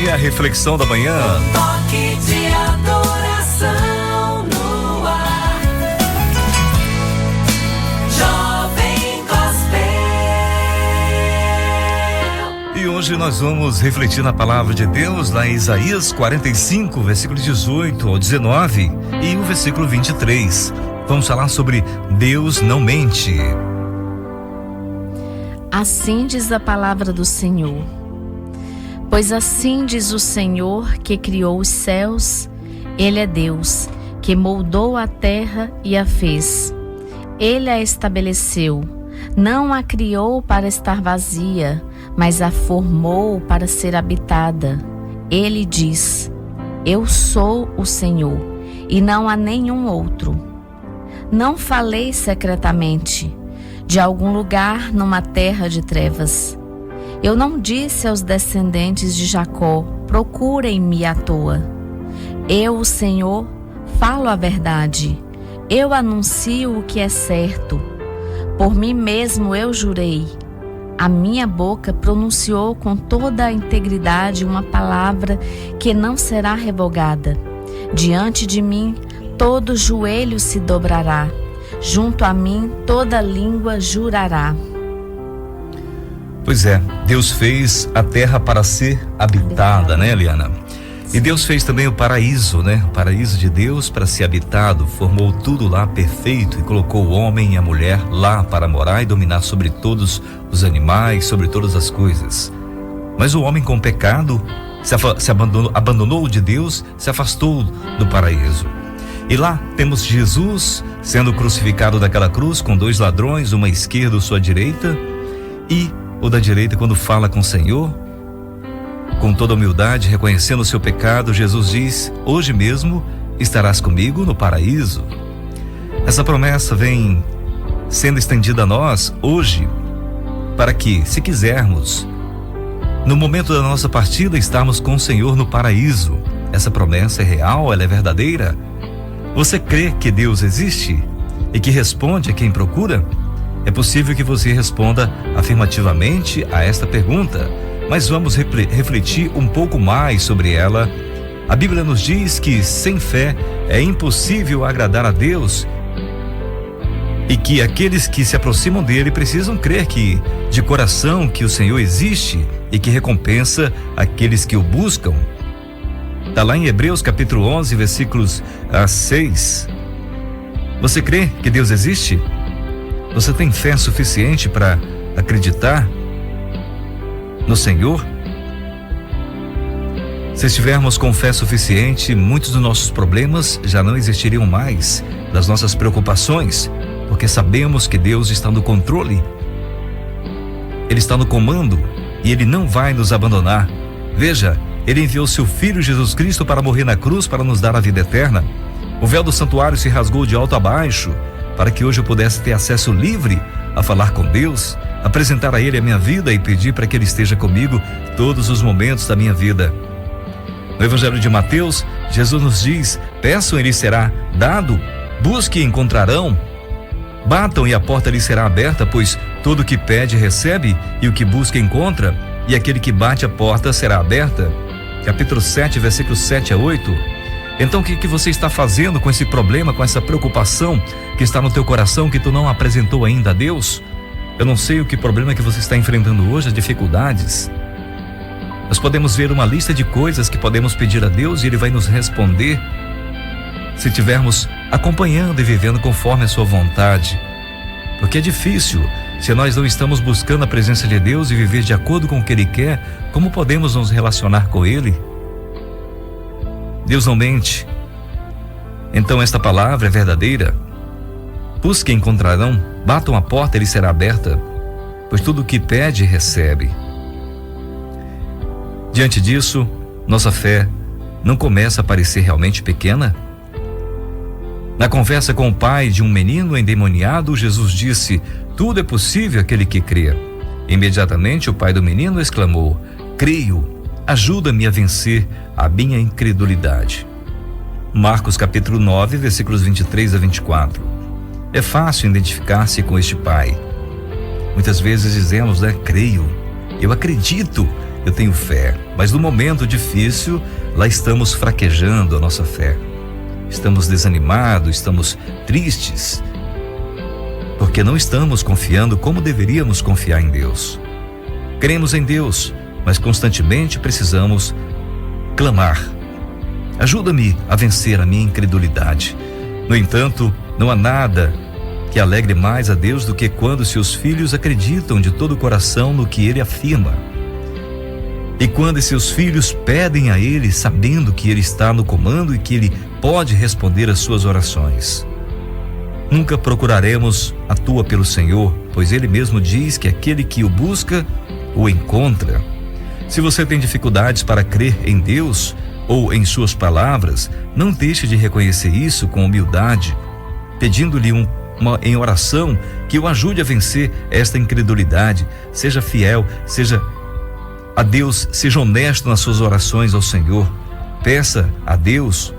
aí a reflexão da manhã. Um toque de adoração no ar. Jovem Gospel. E hoje nós vamos refletir na palavra de Deus lá em Isaías 45, versículo 18 ao 19 e o versículo 23. Vamos falar sobre Deus não mente. Assim diz a palavra do Senhor. Pois assim diz o Senhor que criou os céus, Ele é Deus, que moldou a terra e a fez. Ele a estabeleceu, não a criou para estar vazia, mas a formou para ser habitada. Ele diz: Eu sou o Senhor, e não há nenhum outro. Não falei secretamente, de algum lugar numa terra de trevas. Eu não disse aos descendentes de Jacó: procurem-me à toa. Eu, o Senhor, falo a verdade. Eu anuncio o que é certo. Por mim mesmo eu jurei. A minha boca pronunciou com toda a integridade uma palavra que não será revogada. Diante de mim todo joelho se dobrará. Junto a mim toda língua jurará. Pois é, Deus fez a terra para ser habitada, né, Eliana? E Deus fez também o paraíso, né? O paraíso de Deus para ser habitado, formou tudo lá perfeito e colocou o homem e a mulher lá para morar e dominar sobre todos os animais, sobre todas as coisas. Mas o homem com pecado abandonou de Deus, se afastou do paraíso. E lá temos Jesus sendo crucificado daquela cruz com dois ladrões, uma à esquerda ou sua direita, e o da direita, quando fala com o Senhor, com toda humildade, reconhecendo o seu pecado, Jesus diz: hoje mesmo estarás comigo no paraíso. Essa promessa vem sendo estendida a nós hoje, para que, se quisermos, no momento da nossa partida, estarmos com o Senhor no paraíso. Essa promessa é real, ela é verdadeira. Você crê que Deus existe e que responde a quem procura? É possível que você responda afirmativamente a esta pergunta, mas vamos refletir um pouco mais sobre ela. A Bíblia nos diz que sem fé é impossível agradar a Deus e que aqueles que se aproximam dele precisam crer que, de coração, que o Senhor existe e que recompensa aqueles que o buscam. Está lá em Hebreus capítulo 11, versículos 6. Você crê que Deus existe? Você tem fé suficiente para acreditar no Senhor? Se estivermos com fé suficiente, muitos dos nossos problemas já não existiriam mais, das nossas preocupações, porque sabemos que Deus está no controle. Ele está no comando e Ele não vai nos abandonar. Veja, Ele enviou seu Filho Jesus Cristo para morrer na cruz para nos dar a vida eterna. O véu do santuário se rasgou de alto a baixo para que hoje eu pudesse ter acesso livre a falar com Deus, apresentar a Ele a minha vida e pedir para que Ele esteja comigo todos os momentos da minha vida. No Evangelho de Mateus, Jesus nos diz: peçam e lhes será dado, busquem e encontrarão, batam e a porta lhes será aberta, pois todo o que pede recebe e o que busca encontra, e aquele que bate a porta será aberta. Capítulo 7, versículos 7 a 8. Então o que você está fazendo com esse problema, com essa preocupação que está no teu coração, que tu não apresentou ainda a Deus? Eu não sei o que problema que você está enfrentando hoje, as dificuldades. Nós podemos ver uma lista de coisas que podemos pedir a Deus e Ele vai nos responder, se estivermos acompanhando e vivendo conforme a sua vontade. Porque é difícil, se nós não estamos buscando a presença de Deus e viver de acordo com o que Ele quer, como podemos nos relacionar com Ele? Deus não mente. Então esta palavra é verdadeira. Busquem e encontrarão, batam a porta e lhe será aberta, pois tudo o que pede recebe. Diante disso, nossa fé não começa a parecer realmente pequena? Na conversa com o pai de um menino endemoniado, Jesus disse: tudo é possível àquele que crê. Imediatamente o pai do menino exclamou: creio, ajuda-me a vencer a minha incredulidade. Marcos capítulo 9, versículos 23 a 24. É fácil identificar-se com este pai. Muitas vezes dizemos, creio, eu acredito eu tenho fé. Mas no momento difícil, lá estamos fraquejando a nossa fé. Estamos desanimados, estamos tristes, porque não estamos confiando como deveríamos confiar em Deus. Cremos em Deus, mas constantemente precisamos clamar. Ajuda-me a vencer a minha incredulidade. No entanto, não há nada que alegre mais a Deus do que quando seus filhos acreditam de todo o coração no que Ele afirma. E quando seus filhos pedem a Ele, sabendo que Ele está no comando e que Ele pode responder às suas orações. Nunca procuraremos a tua pelo Senhor, pois Ele mesmo diz que aquele que o busca, o encontra. Se você tem dificuldades para crer em Deus ou em suas palavras, não deixe de reconhecer isso com humildade, pedindo-lhe em oração que o ajude a vencer esta incredulidade. Seja fiel, seja a Deus, seja honesto nas suas orações ao Senhor. Peça a Deus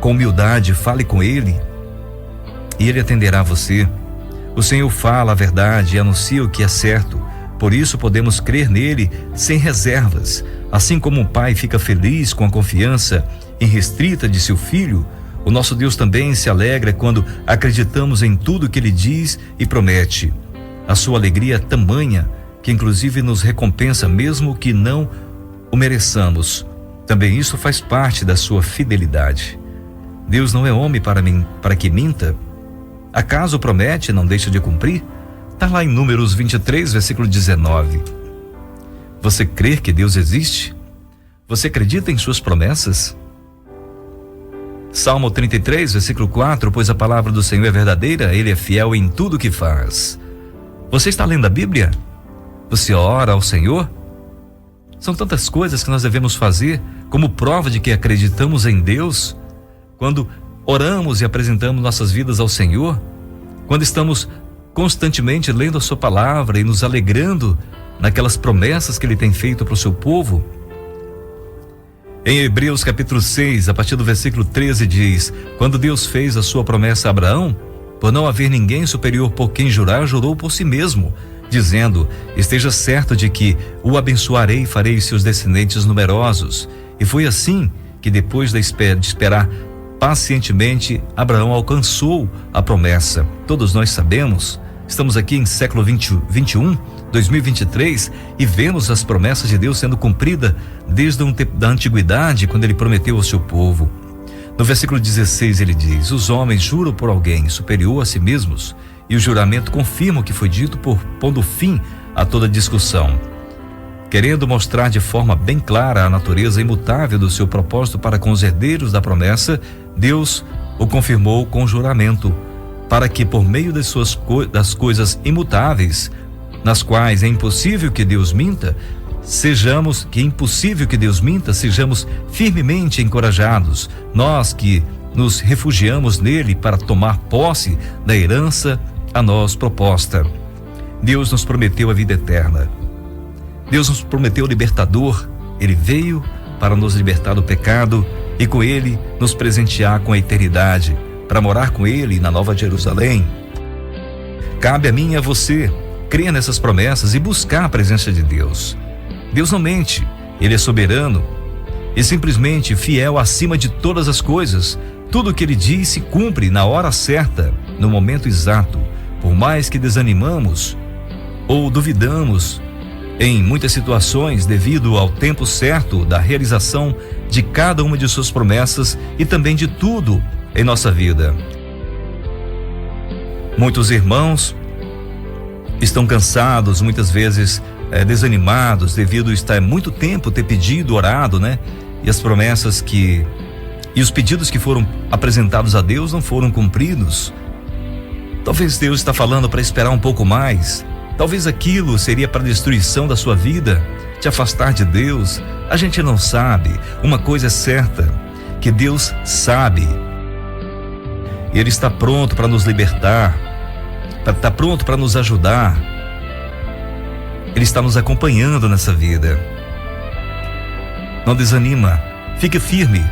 com humildade, fale com Ele e Ele atenderá a você. O Senhor fala a verdade e anuncia o que é certo. Por isso podemos crer nele sem reservas. Assim como um pai fica feliz com a confiança irrestrita de seu filho, o nosso Deus também se alegra quando acreditamos em tudo que Ele diz e promete. A sua alegria é tamanha que inclusive nos recompensa mesmo que não o mereçamos. Também isso faz parte da sua fidelidade. Deus não é homem para que minta. Acaso promete e não deixa de cumprir? Está lá em Números 23, versículo 19. Você crê que Deus existe? Você acredita em suas promessas? Salmo 33, versículo 4, pois a palavra do Senhor é verdadeira, Ele é fiel em tudo que faz. Você está lendo a Bíblia? Você ora ao Senhor? São tantas coisas que nós devemos fazer como prova de que acreditamos em Deus. Quando oramos e apresentamos nossas vidas ao Senhor, quando estamos constantemente lendo a sua palavra e nos alegrando naquelas promessas que Ele tem feito para o seu povo. Em Hebreus capítulo 6, a partir do versículo 13 diz: quando Deus fez a sua promessa a Abraão, por não haver ninguém superior por quem jurar, jurou por si mesmo, dizendo: esteja certo de que o abençoarei e farei seus descendentes numerosos. E foi assim que depois de esperar pacientemente, Abraão alcançou a promessa. Todos nós sabemos, estamos aqui em século 21, 2023, e vemos as promessas de Deus sendo cumpridas desde o tempo da antiguidade, quando Ele prometeu ao seu povo. No versículo 16 ele diz: os homens juram por alguém superior a si mesmos, e o juramento confirma o que foi dito, pondo fim a toda discussão. Querendo mostrar de forma bem clara a natureza imutável do seu propósito para com os herdeiros da promessa, Deus o confirmou com juramento, para que por meio das coisas imutáveis, nas quais é impossível que Deus minta, sejamos firmemente encorajados, nós que nos refugiamos nele para tomar posse da herança a nós proposta. Deus nos prometeu a vida eterna. Deus nos prometeu o libertador. Ele veio para nos libertar do pecado e com Ele nos presentear com a eternidade, para morar com Ele na Nova Jerusalém. Cabe a mim e a você crer nessas promessas e buscar a presença de Deus. Deus não mente, Ele é soberano e simplesmente fiel acima de todas as coisas. Tudo o que Ele diz se cumpre na hora certa, no momento exato. Por mais que desanimamos ou duvidamos em muitas situações, devido ao tempo certo da realização de cada uma de suas promessas e também de tudo em nossa vida. Muitos irmãos estão cansados, muitas vezes desanimados, devido a estar muito tempo ter pedido, orado, e as promessas e os pedidos que foram apresentados a Deus não foram cumpridos. Talvez Deus está falando para esperar um pouco mais. Talvez aquilo seria para a destruição da sua vida, te afastar de Deus. A gente não sabe. Uma coisa é certa, que Deus sabe. E Ele está pronto para nos libertar, está pronto para nos ajudar. Ele está nos acompanhando nessa vida. Não desanima, fique firme,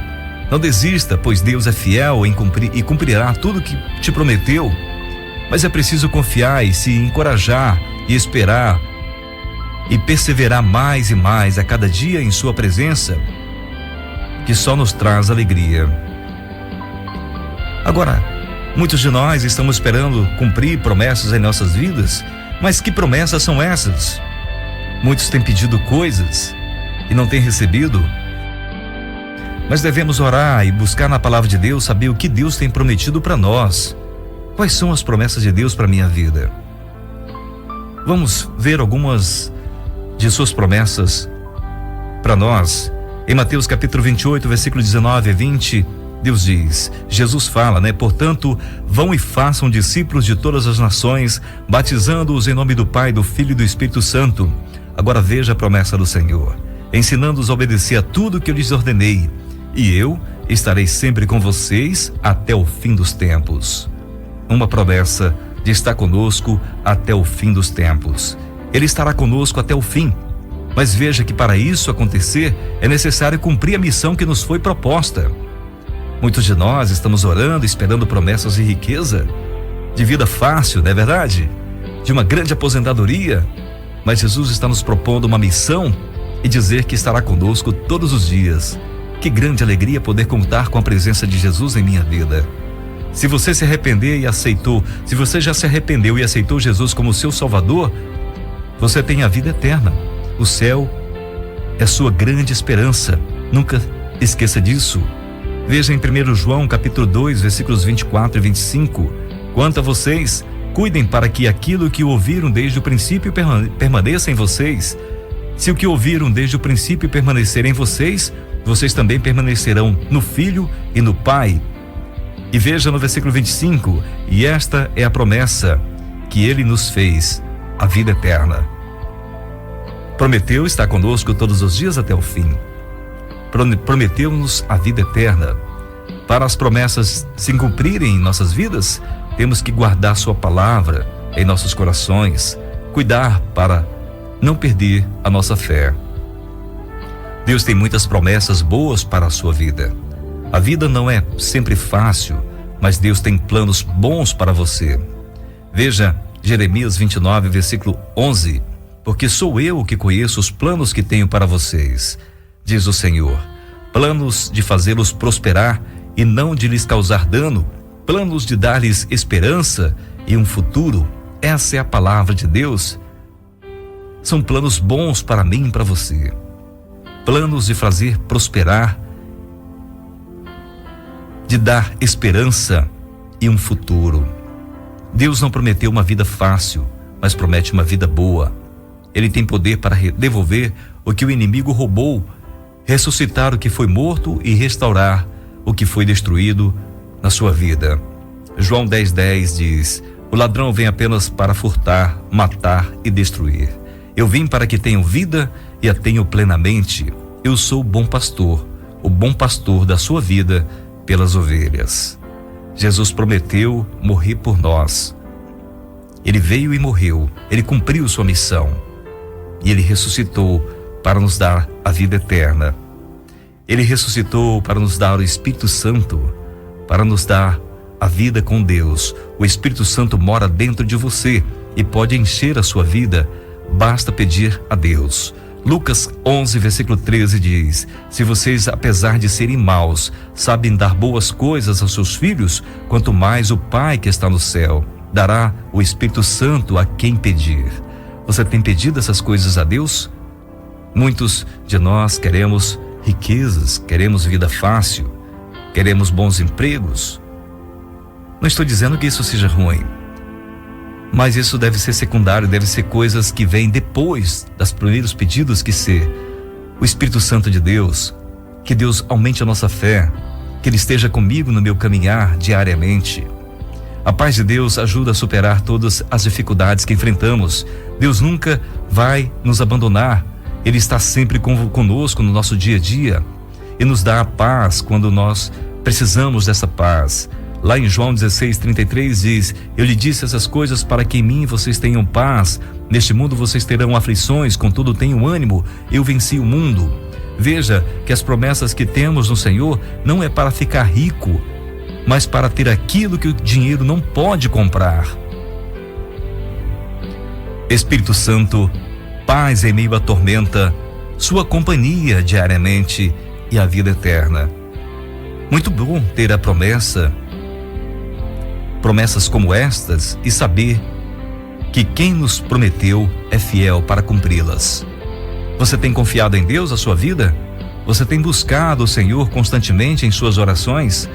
não desista, pois Deus é fiel em cumprir e cumprirá tudo que te prometeu. Mas é preciso confiar e se encorajar e esperar e perseverar mais e mais a cada dia em sua presença, que só nos traz alegria. Agora, muitos de nós estamos esperando cumprir promessas em nossas vidas, mas que promessas são essas? Muitos têm pedido coisas e não têm recebido. Mas devemos orar e buscar na palavra de Deus saber o que Deus tem prometido para nós. Quais são as promessas de Deus para a minha vida? Vamos ver algumas de suas promessas para nós. Em Mateus capítulo 28, versículo 19 a 20, Deus diz, Jesus fala, portanto, vão e façam discípulos de todas as nações, batizando-os em nome do Pai, do Filho e do Espírito Santo. Agora veja a promessa do Senhor, ensinando-os a obedecer a tudo que eu lhes ordenei, e eu estarei sempre com vocês até o fim dos tempos. Uma promessa de estar conosco até o fim dos tempos. Ele estará conosco até o fim. Mas veja que para isso acontecer, é necessário cumprir a missão que nos foi proposta. Muitos de nós estamos orando, esperando promessas de riqueza, de vida fácil, não é verdade? De uma grande aposentadoria. Mas Jesus está nos propondo uma missão e dizer que estará conosco todos os dias. Que grande alegria poder contar com a presença de Jesus em minha vida. Se você se arrepender e aceitou, se você já se arrependeu e aceitou Jesus como seu Salvador, você tem a vida eterna. O céu é sua grande esperança. Nunca esqueça disso. Veja em 1 João capítulo 2, versículos 24 e 25. Quanto a vocês, cuidem para que aquilo que ouviram desde o princípio permaneça em vocês. Se o que ouviram desde o princípio permanecer em vocês, vocês também permanecerão no Filho e no Pai. E veja no versículo 25, e esta é a promessa que Ele nos fez, a vida eterna. Prometeu estar conosco todos os dias até o fim. Prometeu-nos a vida eterna. Para as promessas se cumprirem em nossas vidas, temos que guardar sua palavra em nossos corações, cuidar para não perder a nossa fé. Deus tem muitas promessas boas para a sua vida. A vida não é sempre fácil, mas Deus tem planos bons para você. Veja Jeremias 29, versículo 11. Porque sou eu que conheço os planos que tenho para vocês, diz o Senhor. Planos de fazê-los prosperar e não de lhes causar dano. Planos de dar-lhes esperança e um futuro. Essa é a palavra de Deus. São planos bons para mim e para você. Planos de fazer prosperar, de dar esperança e um futuro. Deus não prometeu uma vida fácil, mas promete uma vida boa. Ele tem poder para devolver o que o inimigo roubou, ressuscitar o que foi morto e restaurar o que foi destruído na sua vida. João 10:10 diz: o ladrão vem apenas para furtar, matar e destruir. Eu vim para que tenham vida e a tenham plenamente. Eu sou o bom pastor da sua vida pelas ovelhas. Jesus prometeu morrer por nós. Ele veio e morreu. Ele cumpriu sua missão. E ele ressuscitou para nos dar a vida eterna. Ele ressuscitou para nos dar o Espírito Santo, para nos dar a vida com Deus. O Espírito Santo mora dentro de você e pode encher a sua vida. Basta pedir a Deus. Lucas 11, versículo 13 diz: se vocês, apesar de serem maus, sabem dar boas coisas aos seus filhos, quanto mais o Pai que está no céu dará o Espírito Santo a quem pedir. Você tem pedido essas coisas a Deus? Muitos de nós queremos riquezas, queremos vida fácil, queremos bons empregos. Não estou dizendo que isso seja ruim, mas isso deve ser secundário, deve ser coisas que vêm depois dos primeiros pedidos, que ser o Espírito Santo de Deus, que Deus aumente a nossa fé, que Ele esteja comigo no meu caminhar diariamente. A paz de Deus ajuda a superar todas as dificuldades que enfrentamos. Deus nunca vai nos abandonar. Ele está sempre conosco no nosso dia a dia e nos dá a paz quando nós precisamos dessa paz. Lá em João 16:33 diz: eu lhe disse essas coisas para que em mim vocês tenham paz. Neste mundo vocês terão aflições, contudo tenham ânimo, eu venci o mundo. Veja que as promessas que temos no Senhor não é para ficar rico, mas para ter aquilo que o dinheiro não pode comprar. Espírito Santo, paz em meio à tormenta, sua companhia diariamente e a vida eterna. Muito bom ter a promessas como estas, e saber que quem nos prometeu é fiel para cumpri-las. Você tem confiado em Deus a sua vida? Você tem buscado o Senhor constantemente em suas orações?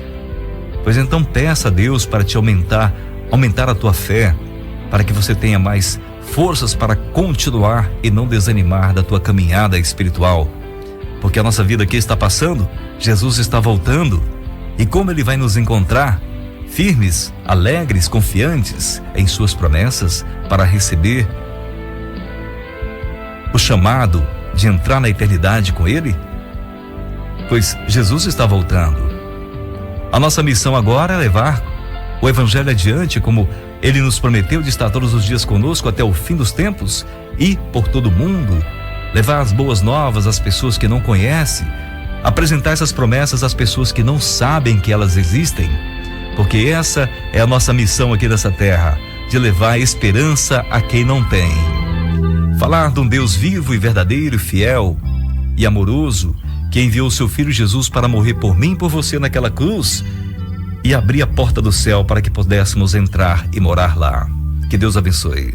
Pois então peça a Deus para te aumentar a tua fé, para que você tenha mais forças para continuar e não desanimar da tua caminhada espiritual. Porque a nossa vida aqui está passando, Jesus está voltando, e como Ele vai nos encontrar? Firmes, alegres, confiantes em suas promessas para receber o chamado de entrar na eternidade com Ele? Pois Jesus está voltando. A nossa missão agora é levar o Evangelho adiante, como Ele nos prometeu de estar todos os dias conosco até o fim dos tempos, e por todo o mundo, levar as boas novas às pessoas que não conhecem, apresentar essas promessas às pessoas que não sabem que elas existem, porque essa é a nossa missão aqui nessa terra, de levar esperança a quem não tem. Falar de um Deus vivo e verdadeiro, fiel e amoroso, que enviou o seu Filho Jesus para morrer por mim e por você naquela cruz, e abrir a porta do céu para que pudéssemos entrar e morar lá. Que Deus abençoe.